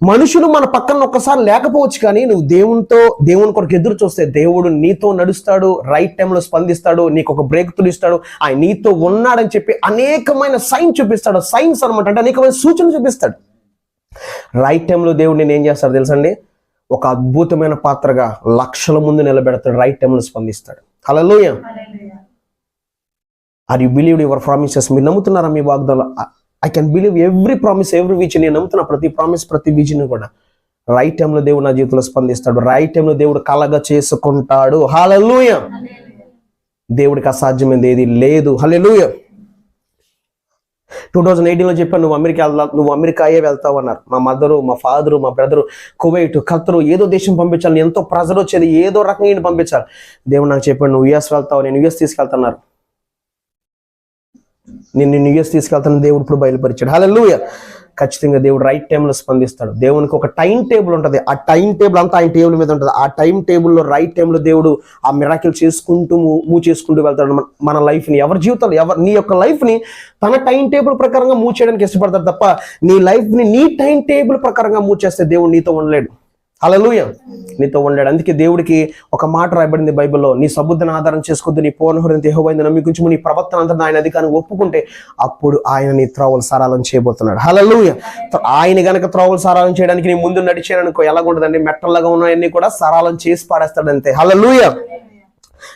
మనుషులు మన పక్కన ఒక్కసారి లేకపోవచ్చు, కానీ నువ్వు దేవుని కొరకు ఎదురు చూస్తే దేవుడు నీతో నడుస్తాడు, రైట్ టైంలో స్పందిస్తాడు, నీకు ఒక బ్రేక్ త్రూ ఇస్తాడు, ఆయన నీతో ఉన్నాడని చెప్పి అనేకమైన సైన్ చూపిస్తాడు. సైన్స్ అనమాట, అంటే అనేకమైన సూచనలు చూపిస్తాడు. రైట్ టైంలో దేవుడు నేను ఏం చేస్తాడు తెలుసండి, ఒక అద్భుతమైన పాత్రగా లక్షల ముందు నిలబెడతాడు, రైట్ టైంలో స్పందిస్తాడు. Hallelujah. Are you believe your promises? మీరు నమ్ముతున్నారా మీ వాగ్దానం? I can believe every promise, every vision. నేను నమ్ముతున్నా ప్రతి ప్రామిస్, ప్రతి విజన్ కూడా. రైట్ టైంలో దేవుడు నా జీవితంలో స్పందిస్తాడు, రైట్ టైంలో దేవుడు కలగా చేసుకుంటాడు. హల్లెలూయా. దేవుడికి అసాధ్యమైనది ఏది లేదు. హల్లెలూయా. 2018లో చెప్పాను, నువ్వు అమెరికాయే వెళ్తావు అన్నారు. మా మదరు, మా ఫాదరు, మా బ్రదరు కువైట్, ఖత్తరు, ఏదో దేశం పంపించాలి, ఎంతో ప్రెజర్ వచ్చేది, ఏదో రకంగా పంపించాలి. దేవుడు నాకు చెప్పాడు, నువ్వు యుఎస్ వెళ్తావు, నేను యుఎస్ తీసుకెళ్తున్నారు, నేను యుఎస్ తీసుకెళ్తాను దేవుడు ఇప్పుడు బయలుపరిచాడు. హల్లెలూయా. ఖచ్చితంగా దేవుడు రైట్ టైంలో స్పందిస్తాడు. దేవునికి ఒక టైం టేబుల్ ఉంటుంది, ఆ టైం టేబుల్ అంతా ఆయన టేబుల్ మీద ఉంటుంది. ఆ టైం టేబుల్లో రైట్ టైంలో దేవుడు ఆ మిరాకిల్ చేసుకుంటూ మూవ్ చేసుకుంటూ వెళ్తాడు మన లైఫ్ని. ఎవరి జీవితాలు, నీ యొక్క లైఫ్ని తన టైం టేబుల్ ప్రకారంగా మూవ్ చేయడానికి ఇష్టపడతాడు తప్ప నీ లైఫ్ని నీ టైం టేబుల్ ప్రకారంగా మూవ్ చేస్తే దేవుడు నీతో ఉండలేడు. హల్లెలూయా. నీతో ఉండలేడు. అందుకే దేవుడికి ఒక మాట రాయబడింది బైబిల్లో, నీ సబుద్ధిని ఆధారం చేసుకోవద్దు, నీ పూర్ణ హృదయంతో యెహోవాను నమ్మికుంచుము, నీ ప్రవర్తన అంతా ఆయన అధికారాన్ని ఒప్పుకుంటే అప్పుడు ఆయన నీ త్రోవలు సరళం చేయబోతున్నాడు. హల్లెలూయా. ఆయన గనక త్రోవలు సరళం చేయడానికి నీ ముందు నడిచాననుకో ఎలాగుంటుందండి, మెట్టల్లాగా ఉన్నాయన్నీ కూడా సరళం చేసి పాడేస్తాడు అంతే. హల్లెలూయా.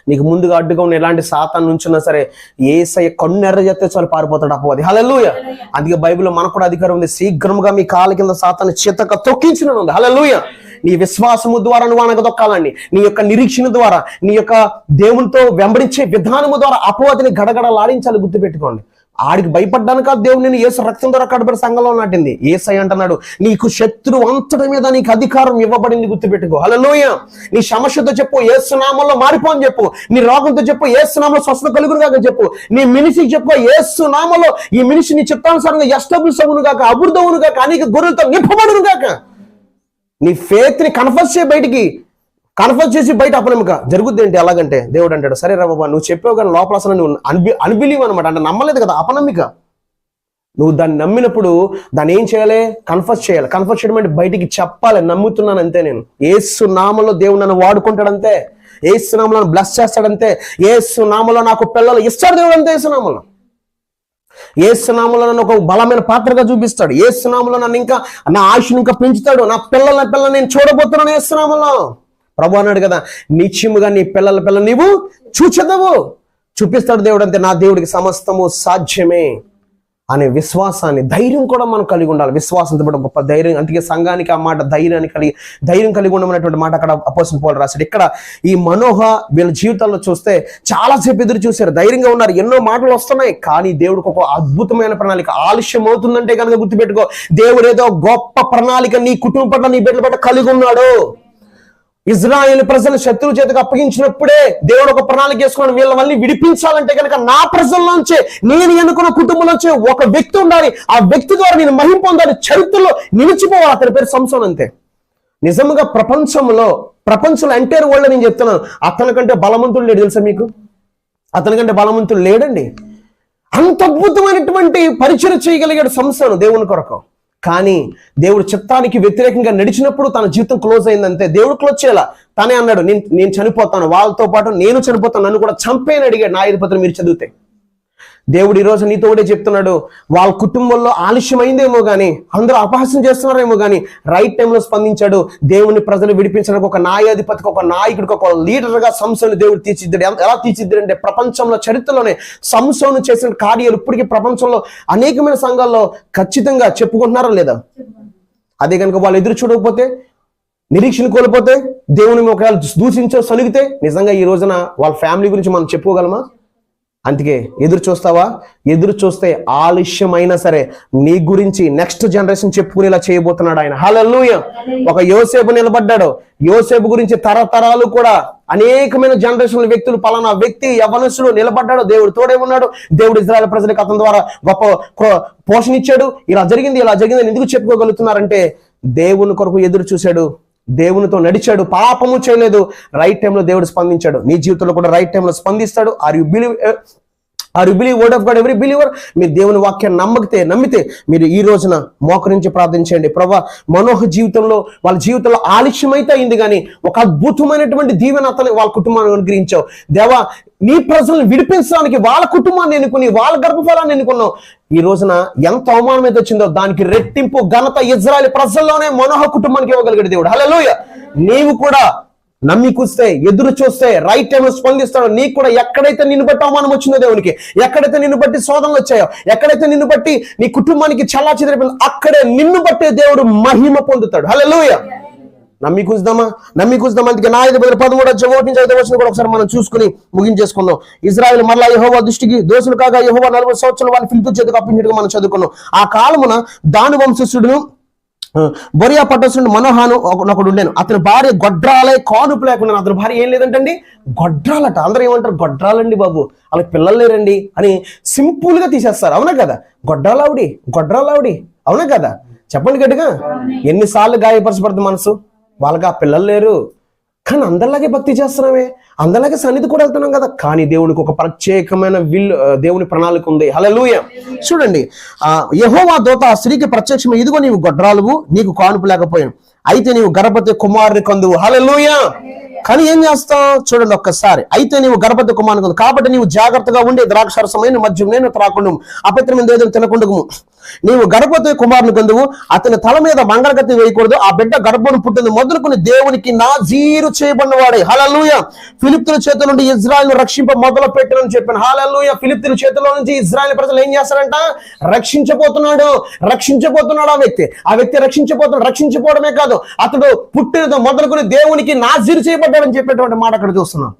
నీకు ముందుగా అడ్డుగా ఉన్న ఎలాంటి సాతాను నుంచున్నా సరే యేసయ్య కన్నెర్ర చేస్తే చాలు పారిపోతాడు అపవాది. హల్లెలూయా. అందుకే బైబిల్లో మనకు కూడా అధికారం ఉంది, శీఘ్రముగా మీ కాళ్ళ కింద సాతాను చితక తొక్కించిన ఉంది. హల్లెలూయా. నీ విశ్వాసము ద్వారా నువ్వు అనగదొక్కాలండి, నీ యొక్క నిరీక్షణ ద్వారా, నీ యొక్క దేవునితో వెంబడించే విధానము ద్వారా అపవాదిని గడగడలాడించాలి. గుర్తుపెట్టుకోండి. ఆడికి భయపడ్డాను కాదు, దేవుడు నేను యేసు రక్తం ద్వారా కడబడి సంఘంలో నాటింది. యేసయ్య అంటున్నాడు, నీకు శత్రువు అంతటి మీద నీకు అధికారం ఇవ్వబడింది. గుర్తుపెట్టుకో. హల్లెలూయా. నీ సమస్యతో చెప్పు, యేసు నామములో మారిపో అని చెప్పు. నీ రోగంతో చెప్పు, యేసు నామములో స్వస్థత కలుగునుగాక చెప్పు. నీ మినిస్ట్రీకి చెప్పు, యేసు నామములో ఈ మినిస్ట్రీ నీ చిత్తానుసారంగా ఎస్టాబ్లిష్ అవును గాక, అభివృద్ధి అవును గాక, అనేక గొర్రెలతో నింపబడును గాక. నీ ఫేత్ ని కన్ఫర్స్ చేయి, బయటికి కన్ఫర్స్ చేసి బయట అపనమ్మక జరుగుద్ది. ఏంటి ఎలాగంటే దేవుడు అంటాడు, సరే రా బాబా నువ్వు చెప్పావు కానీ లోపల అసలు నువ్వు అన్బిలీవ్ అనమాట, అంటే నమ్మలేదు కదా, అపనమ్మిక. నువ్వు దాన్ని నమ్మినప్పుడు దాన్ని ఏం చేయాలి, కన్ఫర్స్ చేయాలి. కన్ఫర్స్ చేయడం అంటే బయటికి చెప్పాలి, నమ్ముతున్నాను అంతే. నేను యేసు నామములో దేవుడు నన్ను వాడుకుంటాడంతే, యేసు నామములో బ్లెస్ చేస్తాడంతే, యేసు నామములో నాకు పిల్లలు ఇస్తాడు దేవుడు అంతే. యేసు నామములో, యేసు నామములో నన్ను ఒక బలమైన పాత్రగా చూపిస్తాడు. యేసు నామములో నన్ను ఇంకా నా ఆయుష్ని ఇంకా పెంచుతాడు. నా పిల్లల నేను చూడబోతున్నాను యేసు నామములో. ప్రభు అన్నాడు కదా, నిశ్చయముగా నీ పిల్లల నీవు చూచెదవు. చూపిస్తాడు దేవుడు అంతే. నా దేవుడికి సమస్తము సాధ్యమే అనే విశ్వాసాన్ని, ధైర్యం కూడా మనం కలిగి ఉండాలి. విశ్వాసంతో పాటు గొప్ప ధైర్యం. అందుకే సంఘానికి ఆ మాట ధైర్యం కలిగి ఉండమనేటువంటి మాట అక్కడ అపోస్తలుడు పౌలు రాశాడు. ఇక్కడ ఈ మనోహ వీళ్ళ జీవితాల్లో చూస్తే చాలాసేపు ఎదురు చూశారు, ధైర్యంగా ఉన్నారు, ఎన్నో మాటలు వస్తున్నాయి, కానీ దేవుడికి ఒక అద్భుతమైన ప్రణాళిక. ఆలస్యం అవుతుందంటే కనుక గుర్తుపెట్టుకో, దేవుడు ఏదో గొప్ప ప్రణాళిక నీ కుటుంబం పట్ల, నీ బిడ్డల పట్ల కలిగి ఉన్నాడు. ఇజ్రాయేల్ ప్రజలు శత్రువు చేతికి అప్పగించినప్పుడే దేవుడు ఒక ప్రణాళిక చేసుకున్నాడు, వీళ్ళ వల్ల విడిపించాలంటే కనుక నా ప్రజల్లోంచే, నేను ఎన్నుకున్న కుటుంబంలోంచే ఒక వ్యక్తి ఉండాలి, ఆ వ్యక్తి ద్వారా నేను మహిమ పొందాలి, చరిత్రలో నిలిచిపోవాలి. అతని పేరు సంసోన్ అంతే. నిజంగా ప్రపంచంలో ఎంటైర్ వరల్డ్ నేను చెప్తున్నాను, అతనికంటే బలవంతుడు లేడు తెలుసా మీకు? అతనికంటే బలవంతుడు లేడండి. అంత అద్భుతమైనటువంటి పరిచయం చేయగలిగాడు సంసోను దేవుని కొరకు. కానీ దేవుడు చిత్తానికి వ్యతిరేకంగా నడిచినప్పుడు తన జీవితం క్లోజ్ అయిందంతే. దేవుడు క్లోజ్ చేయాల, తనే అన్నాడు, నేను చనిపోతాను, వాళ్ళతో పాటు నేను చనిపోతాను, నన్ను కూడా చంపేని అడిగాడు. నా 5 పత్రం మీరు చదివితే దేవుడు ఈరోజు నీతో కూడా చెప్తున్నాడు, వాళ్ళ కుటుంబంలో ఆలస్యం అయిందేమో కానీ, అందరూ అపహాస్యం చేస్తున్నారేమో కానీ రైట్ టైంలో స్పందించాడు. దేవుని ప్రజలు విడిపించడానికి ఒక న్యాయాధిపతికి, ఒక నాయకుడికి, ఒక లీడర్గా సంసోను దేవుడు తీర్చిద్దాడు. ఎలా తీర్చిద్దాడు అంటే ప్రపంచంలో చరిత్రలోనే సంసోను చేసిన కార్యాలు ఇప్పటికీ ప్రపంచంలో అనేకమైన సంఘాల్లో ఖచ్చితంగా చెప్పుకుంటున్నారా లేదా? అదే కనుక వాళ్ళు ఎదురు చూడకపోతే, నిరీక్షణ కోల్పోతే, దేవుని ఒకవేళ దూషించో సనిగితే, నిజంగా ఈ రోజున వాళ్ళ ఫ్యామిలీ గురించి మనం చెప్పుకోగలమా? అందుకే ఎదురు చూస్తావా? ఎదురు చూస్తే ఆలస్యమైనా సరే నీ గురించి నెక్స్ట్ జనరేషన్ చెప్పుకునేలా చేయబోతున్నాడు ఆయన. హల్లెలూయా. ఒక యోసేపు నిలబడ్డాడు. యోసేపు గురించి తరతరాలు కూడా అనేకమైన జనరేషన్ల వ్యక్తులు, పలానా వ్యక్తి యవ్వనస్తుడు నిలబడ్డాడు, దేవుడు తోడే ఉన్నాడు, దేవుడు ఇశ్రాయేలు ప్రజలకు అతని ద్వారా గొప్ప పోషణ ఇచ్చాడు, ఇలా జరిగింది ఎందుకు చెప్పుకోగలుగుతున్నారంటే దేవుని కొరకు ఎదురు చూశాడు, దేవునితో నడిచాడు, పాపము చేయలేదు, రైట్ టైంలో దేవుడు స్పందించాడు. నీ జీవితంలో కూడా రైట్ టైంలో స్పందిస్తాడు. Are you believe are you believe word of God? Every believer మీరు దేవుని వాక్యాన్ని నమ్మితే మీరు ఈ రోజున మోకరించి ప్రార్థించండి. ప్రభా, మనోహ జీవితంలో వాళ్ళ జీవితంలో ఆలస్యమైతే అయింది, కానీ ఒక అద్భుతమైనటువంటి దీవెన అతను వాళ్ళ కుటుంబాన్ని అనుగ్రహించావు దేవా. నీ ప్రజలను విడిపించడానికి వాళ్ళ కుటుంబాన్ని ఎన్నుకుని వాళ్ళ గర్భఫలాన్ని ఎన్నుకున్నావు. ఈ రోజున ఎంత అవమానం అయితే వచ్చిందో దానికి రెట్టింపు ఘనత ఇజ్రాయెల్ ప్రజల్లోనే మనోహ కుటుంబానికి ఇవ్వగలిగాడు దేవుడు. హల్లెలూయా. నీవు కూడా నమ్మి కూస్తే, ఎదురు చూస్తే రైట్ టైంలో స్పందిస్తాడు. నీకు కూడా ఎక్కడైతే నిన్ను బట్టి అవమానం వచ్చిందో దేవునికి, ఎక్కడైతే నిన్ను బట్టి శోధనలు వచ్చాయో, ఎక్కడైతే నిన్ను బట్టి నీ కుటుంబానికి చల్లా చెదిరిపోయిందో అక్కడే నిన్ను బట్టే దేవుడు మహిమ పొందుతాడు. హల్లెలూయా. నమ్మి కూసుదామా? అందుకే నా 5:13 కూడా ఒకసారి మనం చూసుకుని ముగించేసుకున్నాం. ఇజ్రాయెల్ మరలా యెహోవా దృష్టికి దోషులు కాగా యెహోవా 40 సంవత్సరాలు వాళ్ళని ఫిలిష్తీయుల చేతికి అప్పగించినట్టుగా మనం చదువుకున్నాం. ఆ కాలమున దాను వంశస్థుడును బొరియా పట్టణస్థుడు మనోహాను ఒకడు ఉండేను. అతని భార్య గొడ్రాలే, కానుపు లేకుండా. అతని భార్య ఏం లేదంటండి, గొడ్రాలట. అందరూ ఏమంటారు, గొడ్రాలండి బాబు, వాళ్ళకి పిల్లలు లేరండి అని సింపుల్ గా తీసేస్తారు. అవునా కదా? గొడ్రాలావిడి, అవునా కదా? చెప్పండి గట్టిగా. ఎన్నిసార్లు గాయపరచబడుతుంది మనసు, వాళ్ళకి ఆ పిల్లలు లేరు, కానీ అందరిలాగే భక్తి చేస్తున్నామే, అందరిలాగే సన్నిధి కూడా వెళ్తున్నాం కదా. కానీ దేవునికి ఒక ప్రత్యేకమైన దేవుని ప్రణాళిక ఉంది. హల్లెలూయా. చూడండి, యెహోవా దూత ఆ స్త్రీకి ప్రత్యక్షమే, ఇదిగో నీవు గొడ్రాలువు, నీకు కానుపు లేకపోయాను, అయితే నీవు గర్భవతి కుమారుని కందువు. హల్లెలూయా. కానీ ఏం చేస్తావు చూడండి ఒక్కసారి. అయితే నీవు గర్భవతి కుమారుని కందు, కాబట్టి నీవు జాగ్రత్తగా ఉండే ద్రాక్షరసమైన మద్యం నేను త్రాకుండము, అపవిత్రమైన ఏదో తినకుండము. నీవు గర్భవతి కుమారుని కందువు, అతని తల మీద మంగళగత్తి వేయకూడదు, ఆ బిడ్డ గర్భం పుట్టింది మొదలుకొని దేవునికి నాజీరు చేయబడినవాడే. హల్లెలూయా. ఫిలిష్తీయుల చేతుల నుండి ఇజ్రాయెల్ను రక్షింప మొదలు పెట్టానని చెప్పాను. హల్లెలూయా. ఫిలిష్తీయుల చేతుల్లో నుంచి ఇజ్రాయెల్ ప్రజలు ఏం చేస్తారంట? రక్షించబోతున్నాడు ఆ వ్యక్తి రక్షించబోవడమే కాదు, అతడు పుట్టినతో మొదలుకొని దేవునికి నాజీరు చేయబడ్డాడని చెప్పేటువంటి మాట అక్కడ చూస్తున్నాం.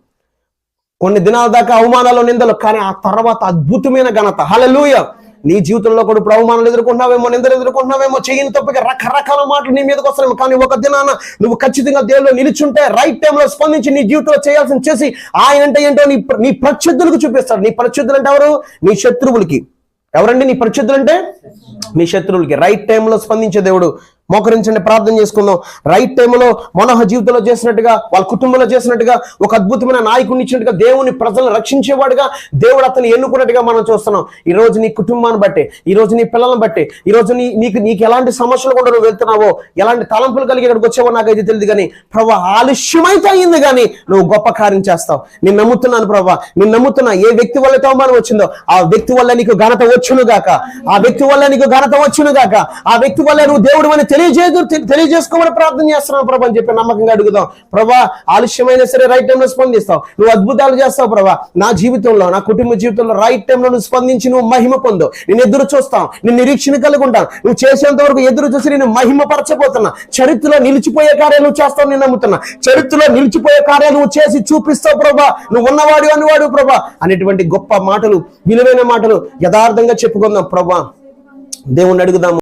కొన్ని దినాల దాకా అవమానాలు, నిందలు, కానీ ఆ తర్వాత అద్భుతమైన ఘనత. హల్లెలూయా. నీ జీవితంలో కూడా ఇప్పుడు అవమానాలు ఎదుర్కొంటున్నావేమో, నిందలు ఎదుర్కొంటున్నావేమో, చేయని తప్పక రకరకాల మాటలు నీ మీదకి వస్తున్నాయేమో, కానీ ఒక దినాన నువ్వు ఖచ్చితంగా దేవుళ్ళు నిలిచుంటే రైట్ టైంలో స్పందించి నీ జీవితంలో చేయాల్సింది చేసి ఆయన అంటే ఏంటో నీ ప్రత్యర్థులకు చూపిస్తాడు. నీ ప్రత్యర్థులు అంటే ఎవరు? నీ శత్రువులకి. ఎవరండి నీ ప్రత్యర్థులు అంటే? నీ శత్రువులకి. రైట్ టైంలో స్పందించే దేవుడు. మోకరించండి, ప్రార్థన చేసుకుందాం. రైట్ టైంలో మనోహ జీవితంలో చేసినట్టుగా, వాళ్ళ కుటుంబంలో చేసినట్టుగా, ఒక అద్భుతమైన నాయకుడిని ఇచ్చినట్టుగా, దేవుని ప్రజలను రక్షించేవాడుగా దేవుడు అతను ఎన్నుకున్నట్టుగా మనం చూస్తున్నాం. ఈ రోజు నీ కుటుంబాన్ని బట్టి, ఈ రోజు నీ పిల్లలను బట్టి, ఈ రోజు నీకు ఎలాంటి సమస్యలు కూడా నువ్వు వెళ్తున్నావో, ఎలాంటి తలంపులు కలిగి ఇక్కడికి వచ్చావో నాకైతే తెలియదు, కానీ ప్రభా ఆలస్యమైతే అయింది, కానీ నువ్వు గొప్ప కార్యం చేస్తావు. నేను నమ్ముతున్నాను ప్రభా, నేను నమ్ముతున్నా. ఏ వ్యక్తి వల్ల అవమానం వచ్చిందో ఆ వ్యక్తి వల్ల నీకు ఘనత వచ్చును గాక, ఆ వ్యక్తి వల్ల ఆ వ్యక్తి వల్ల నువ్వు దేవుడు అని తెలియజేసుకోమని ప్రార్థన చేస్తున్నావు ప్రభా అని చెప్పి నమ్మకంగా అడుగుదాం. ప్రభా ఆలస్యమైనా సరే రైట్ టైంలో స్పందిస్తావు, నువ్వు అద్భుతాలు చేస్తావు ప్రభా. నా జీవితంలో, నా కుటుంబ జీవితంలో రైట్ టైంలో నువ్వు స్పందించి నువ్వు మహిమ పొందు. నేను ఎదురు చూస్తాను, నేను నిరీక్షణ కలిగి ఉంటాను. నువ్వు చేసేంత వరకు ఎదురు చూసి నేను మహిమపరచబోతున్నా. చరిత్రలో నిలిచిపోయే కార్యాలు నువ్వు చేస్తావు నేను నమ్ముతున్నా. చరిత్రలో నిలిచిపోయే కార్యాలు నువ్వు చేసి చూపిస్తావు ప్రభా. నువ్వు ఉన్నవాడు అన్నవాడు ప్రభా అనేటువంటి గొప్ప మాటలు, విలువైన మాటలు యథార్థంగా చెప్పుకుందాం ప్రభా. దేవుణ్ణి అడుగుదాము.